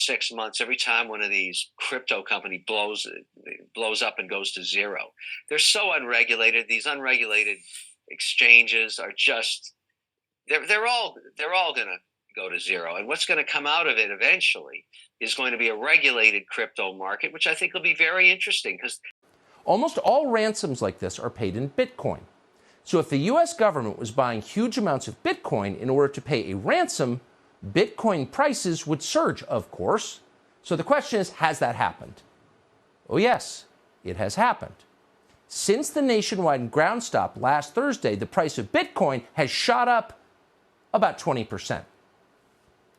6 months, every time one of these crypto company blows up and goes to zero. They're so unregulated. These unregulated exchanges are just they're all going to go to zero. And what's going to come out of it eventually is going to be a regulated crypto market, which I think will be very interesting because almost all ransoms like this are paid in Bitcoin. So if the US government was buying huge amounts of Bitcoin in order to pay a ransom, Bitcoin prices would surge, of course. So the question is, has that happened? Oh yes, it has happened. Since the nationwide ground stop last Thursday, the price of Bitcoin has shot up about 20%.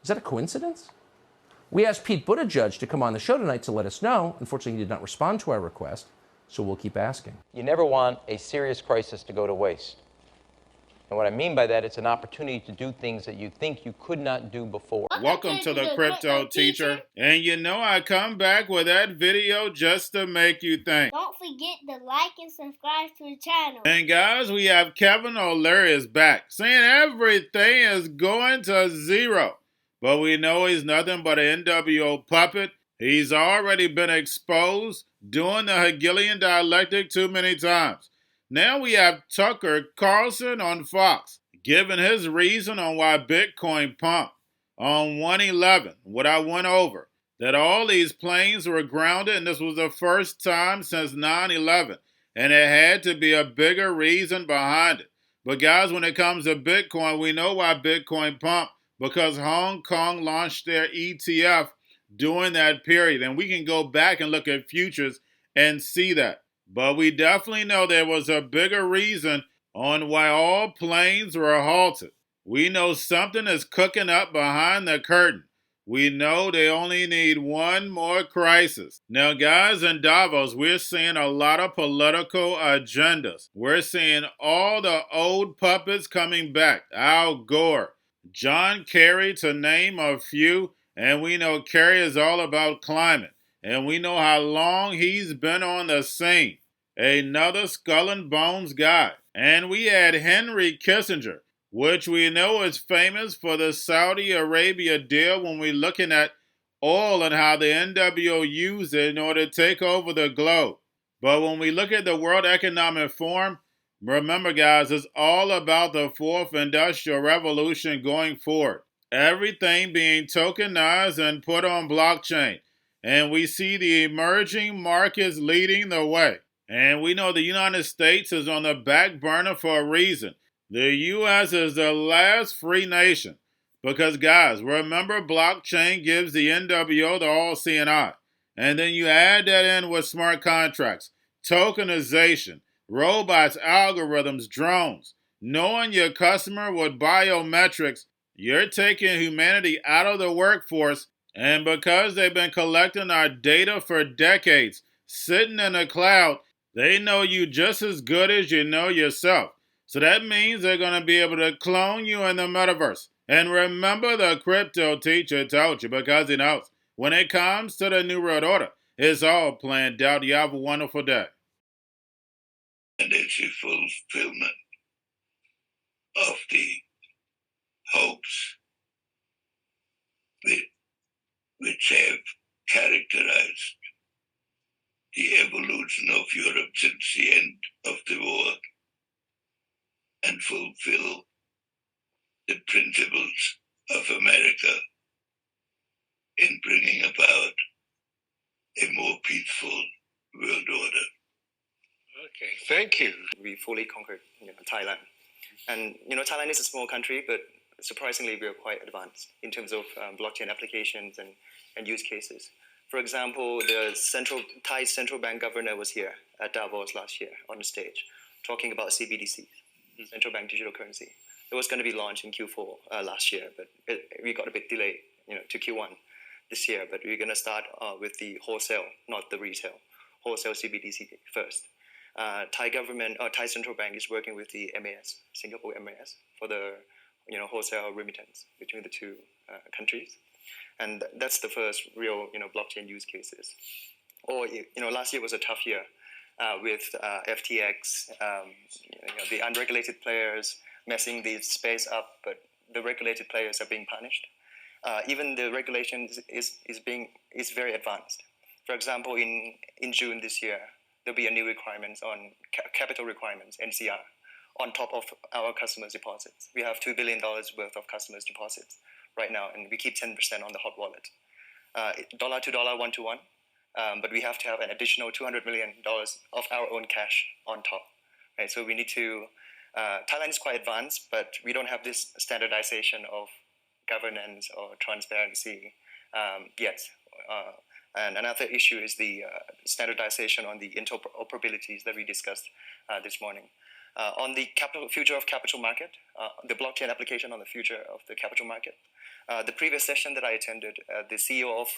Is that a coincidence? We asked Pete Buttigieg to come on the show tonight to let us know. Unfortunately, he did not respond to our request, so we'll keep asking. You never want a serious crisis to go to waste. And what I mean by that, it's an opportunity to do things that you think you could not do before. Welcome to the Crypto Teacher. And you know I come back with that video just to make you think. Don't forget to like and subscribe to the channel. And guys, we have Kevin O'Leary back, saying everything is going to zero. But we know he's nothing but an NWO puppet. He's already been exposed, doing the Hegelian dialectic too many times. Now we have Tucker Carlson on Fox, giving his reason on why Bitcoin pumped. On 1/11, what I went over, that all these planes were grounded, and this was the first time since 9/11, and it had to be a bigger reason behind it. But guys, when it comes to Bitcoin, we know why Bitcoin pumped, because Hong Kong launched their ETF during that period, and we can go back and look at futures and see that. But we definitely know there was a bigger reason on why all planes were halted. We know something is cooking up behind the curtain. We know they only need one more crisis. Now, guys, in Davos, we're seeing a lot of political agendas. We're seeing all the old puppets coming back. Al Gore, John Kerry, to name a few. And we know Kerry is all about climate. And we know how long he's been on the scene. Another skull and bones guy. And we had Henry Kissinger, which we know is famous for the Saudi Arabia deal when we're looking at oil and how the NWO used it in order to take over the globe. But when we look at the World Economic Forum, remember guys, it's all about the fourth industrial revolution going forward. Everything being tokenized and put on blockchain. And we see the emerging markets leading the way. And we know the United States is on the back burner for a reason. The U.S. is the last free nation. Because, guys, remember blockchain gives the NWO the all-seeing eye. And then you add that in with smart contracts, tokenization, robots, algorithms, drones. Knowing your customer with biometrics, you're taking humanity out of the workforce. And because they've been collecting our data for decades, sitting in the cloud, they know you just as good as you know yourself. So that means they're going to be able to clone you in the metaverse. And remember, the Crypto Teacher told you, because he knows when it comes to the New World Order, it's all planned out. You have a wonderful day. And it's a fulfillment of the hopes which have characterized the evolution of Europe since the end of the war, and fulfill the principles of America in bringing about a more peaceful world order. Okay, thank you. We fully conquered Thailand. And Thailand is a small country, but surprisingly we are quite advanced in terms of blockchain applications and use cases. For example, the Thai central bank governor was here at Davos last year on the stage talking about CBDC, central bank digital currency. It was going to be launched in Q4 last year, but we got a bit delayed to Q1 this year. But we're going to start with the wholesale, not the retail, wholesale CBDC first. Thai central bank is working with the MAS, Singapore MAS, for the wholesale remittance between the two countries. And that's the first real, blockchain use cases. Or, last year was a tough year with FTX, the unregulated players messing the space up, but the regulated players are being punished. Even the regulations is very advanced. For example, in June this year, there'll be a new requirements on capital requirements, NCR, on top of our customers' deposits. We have $2 billion worth of customers' deposits right now, and we keep 10% on the hot wallet. Dollar to dollar, one to one, but we have to have an additional $200 million of our own cash on top. Right? So we need to, Thailand is quite advanced, but we don't have this standardization of governance or transparency yet. And another issue is the standardization on the interoperabilities that we discussed this morning. On the future of capital market, the blockchain application on the future of the capital market. The previous session that I attended, the CEO of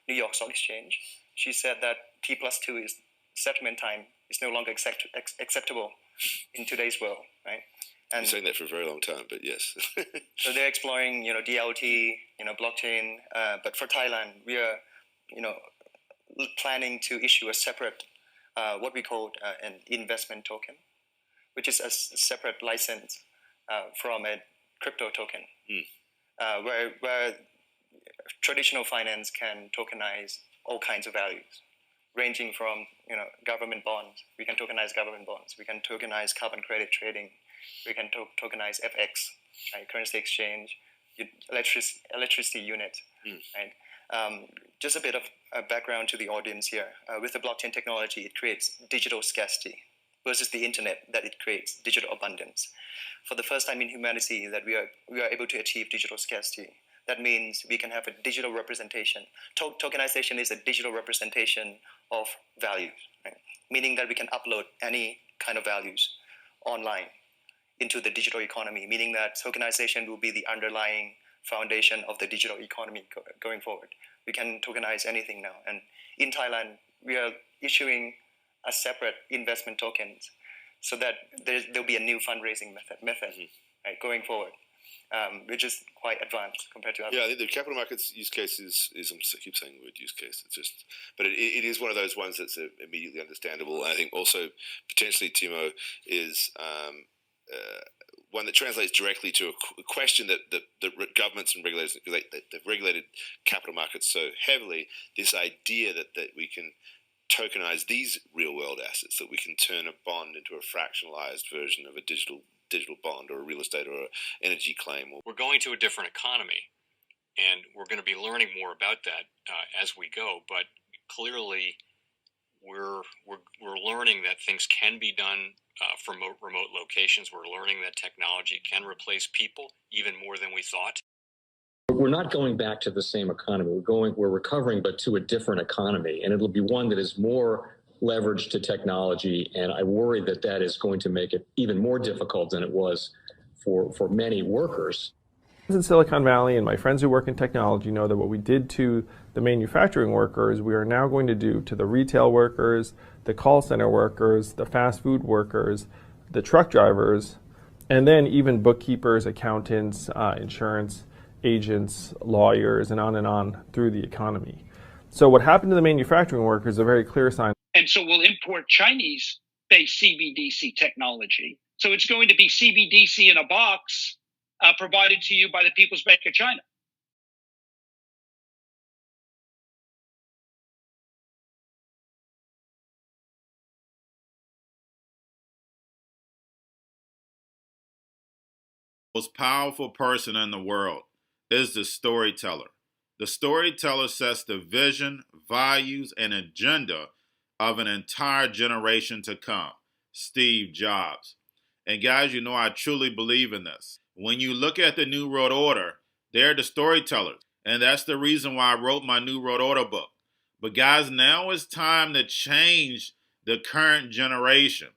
New York Stock Exchange, she said that T+2 is settlement time is no longer acceptable in today's world, right? And been saying that for a very long time, but yes. So they're exploring, DLT, blockchain. But for Thailand, we are, planning to issue a separate, what we call an investment token, which is a separate license from a crypto token, where traditional finance can tokenize all kinds of values, ranging from government bonds. We can tokenize government bonds. We can tokenize carbon credit trading. We can tokenize FX, right? Currency exchange, electricity unit, right? Just a bit of background to the audience here. With the blockchain technology, it creates digital scarcity versus the internet that it creates digital abundance. For the first time in humanity, that we are able to achieve digital scarcity. That means we can have a digital representation. Tokenization is a digital representation of values, right? Meaning that we can upload any kind of values online into the digital economy, meaning that tokenization will be the underlying foundation of the digital economy going forward. We can tokenize anything now. And in Thailand, we are issuing a separate investment tokens so that there'll be a new fundraising method right, going forward, which is quite advanced compared to others. Yeah, I think the capital markets use case is I keep saying the word use case. It's just, but it is one of those ones that's immediately understandable. And I think also potentially, Timo, is one that translates directly to a question that governments and regulators, they've regulated capital markets so heavily, this idea that we can tokenize these real world assets, that we can turn a bond into a fractionalized version of a digital bond or a real estate or an energy claim. We're going to a different economy, and we're going to be learning more about that as we go. But clearly, we're learning that things can be done from remote locations. We're learning that technology can replace people even more than we thought. We're not going back to the same economy. We're recovering, but to a different economy, and it'll be one that is more leveraged to technology. And I worry that is going to make it even more difficult than it was for many workers. In Silicon Valley, and my friends who work in technology know that what we did to the manufacturing workers, we are now going to do to the retail workers, the call center workers, the fast food workers, the truck drivers, and then even bookkeepers, accountants, insurance agents, lawyers, and on through the economy. So what happened to the manufacturing workers is a very clear sign. And so we'll import Chinese-based CBDC technology. So it's going to be CBDC in a box provided to you by the People's Bank of China. Most powerful person in the world is the storyteller. The storyteller sets the vision, values, and agenda of an entire generation to come. Steve Jobs. And guys, I truly believe in this. When you look at the New World Order, they're the storytellers. And that's the reason why I wrote my New World Order book. But guys, now it's time to change the current generation.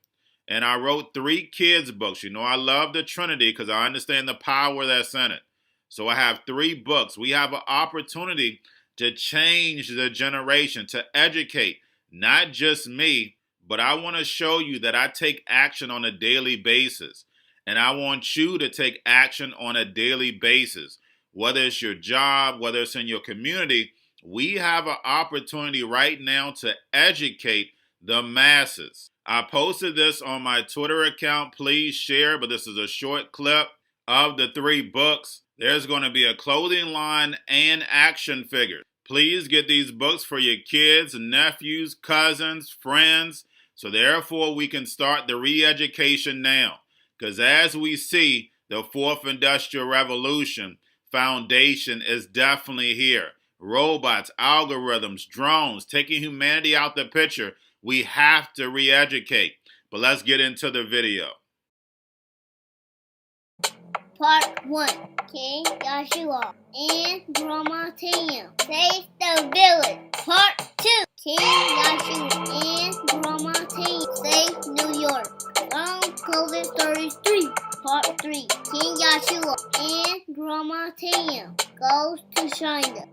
And I wrote 3 kids' books. I love the Trinity because I understand the power that's in it. So I have 3 books. We have an opportunity to change the generation, to educate, not just me, but I want to show you that I take action on a daily basis. And I want you to take action on a daily basis. Whether it's your job, whether it's in your community, we have an opportunity right now to educate the masses. I posted this on my Twitter account. Please share, but this is a short clip of the 3 books. There's going to be a clothing line and action figures. Please get these books for your kids, nephews, cousins, friends, so therefore we can start the re-education now. Because as we see, the fourth industrial revolution foundation is definitely here. Robots, algorithms, drones, taking humanity out the picture. We have to re-educate. But let's get into the video. Part 1. King Joshua and Grandma Tam save the village. Part 2. King Joshua and Grandma Tam save New York from COVID stories 3. Part 3. King Joshua and Grandma Tam goes to China.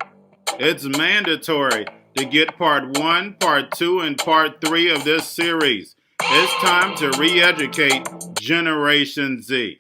It's mandatory to get part 1, part 2, and part 3 of this series. It's time to re-educate Generation Z.